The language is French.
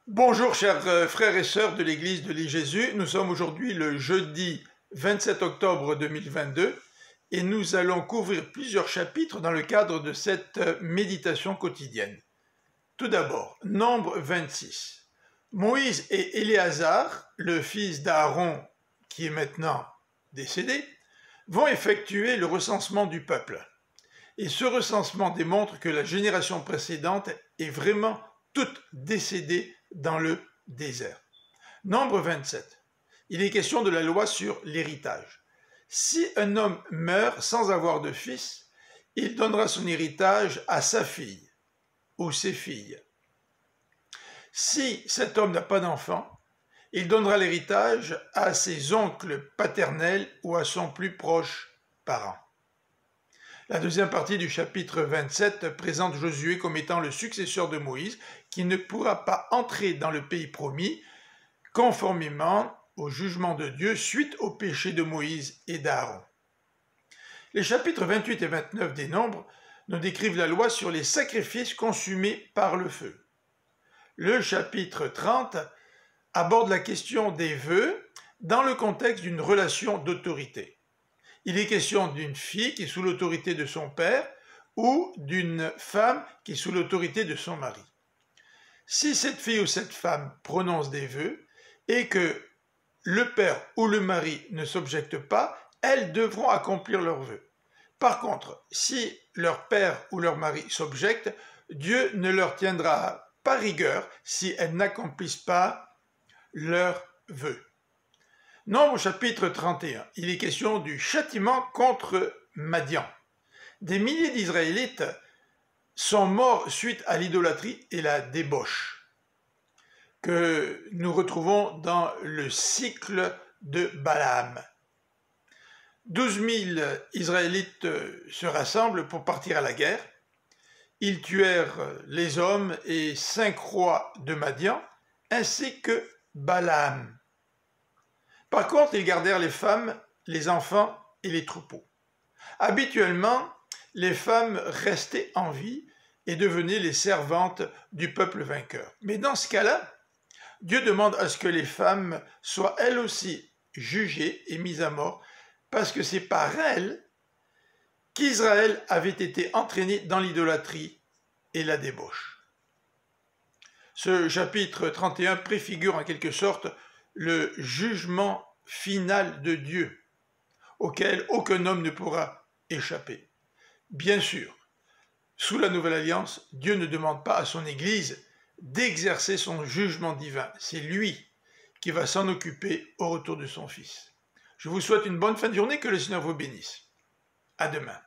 Bonjour chers frères et sœurs de l'église de l'I-Jésus, nous sommes aujourd'hui le jeudi 27 octobre 2022 et nous allons couvrir plusieurs chapitres dans le cadre de cette méditation quotidienne. Tout d'abord, Nombre 26. Moïse et Éléazar, le fils d'Aaron qui est maintenant décédé, vont effectuer le recensement du peuple. Et ce recensement démontre que la génération précédente est vraiment toute décédée dans le désert. Nombre 27. Il est question de la loi sur l'héritage. Si un homme meurt sans avoir de fils, il donnera son héritage à sa fille ou ses filles. Si cet homme n'a pas d'enfant, il donnera l'héritage à ses oncles paternels ou à son plus proche parent. La deuxième partie du chapitre 27 présente Josué comme étant le successeur de Moïse qui ne pourra pas entrer dans le pays promis conformément au jugement de Dieu suite au péché de Moïse et d'Aaron. Les chapitres 28 et 29 des Nombres nous décrivent la loi sur les sacrifices consumés par le feu. Le chapitre 30 aborde la question des vœux dans le contexte d'une relation d'autorité. Il est question d'une fille qui est sous l'autorité de son père ou d'une femme qui est sous l'autorité de son mari. Si cette fille ou cette femme prononce des vœux et que le père ou le mari ne s'objecte pas, elles devront accomplir leurs vœux. Par contre, si leur père ou leur mari s'objecte, Dieu ne leur tiendra pas rigueur si elles n'accomplissent pas leurs vœux. Nombre chapitre 31, il est question du châtiment contre Madian. Des milliers d'Israélites sont morts suite à l'idolâtrie et la débauche que nous retrouvons dans le cycle de Balaam. 12 000 Israélites se rassemblent pour partir à la guerre. Ils tuèrent les hommes et 5 rois de Madian, ainsi que Balaam. Par contre, ils gardèrent les femmes, les enfants et les troupeaux. Habituellement, les femmes restaient en vie et devenaient les servantes du peuple vainqueur. Mais dans ce cas-là, Dieu demande à ce que les femmes soient elles aussi jugées et mises à mort, parce que c'est par elles qu'Israël avait été entraîné dans l'idolâtrie et la débauche. Ce chapitre 31 préfigure en quelque sorte le jugement final de Dieu, auquel aucun homme ne pourra échapper. Bien sûr, sous la Nouvelle Alliance, Dieu ne demande pas à son Église d'exercer son jugement divin. C'est lui qui va s'en occuper au retour de son Fils. Je vous souhaite une bonne fin de journée, que le Seigneur vous bénisse. À demain.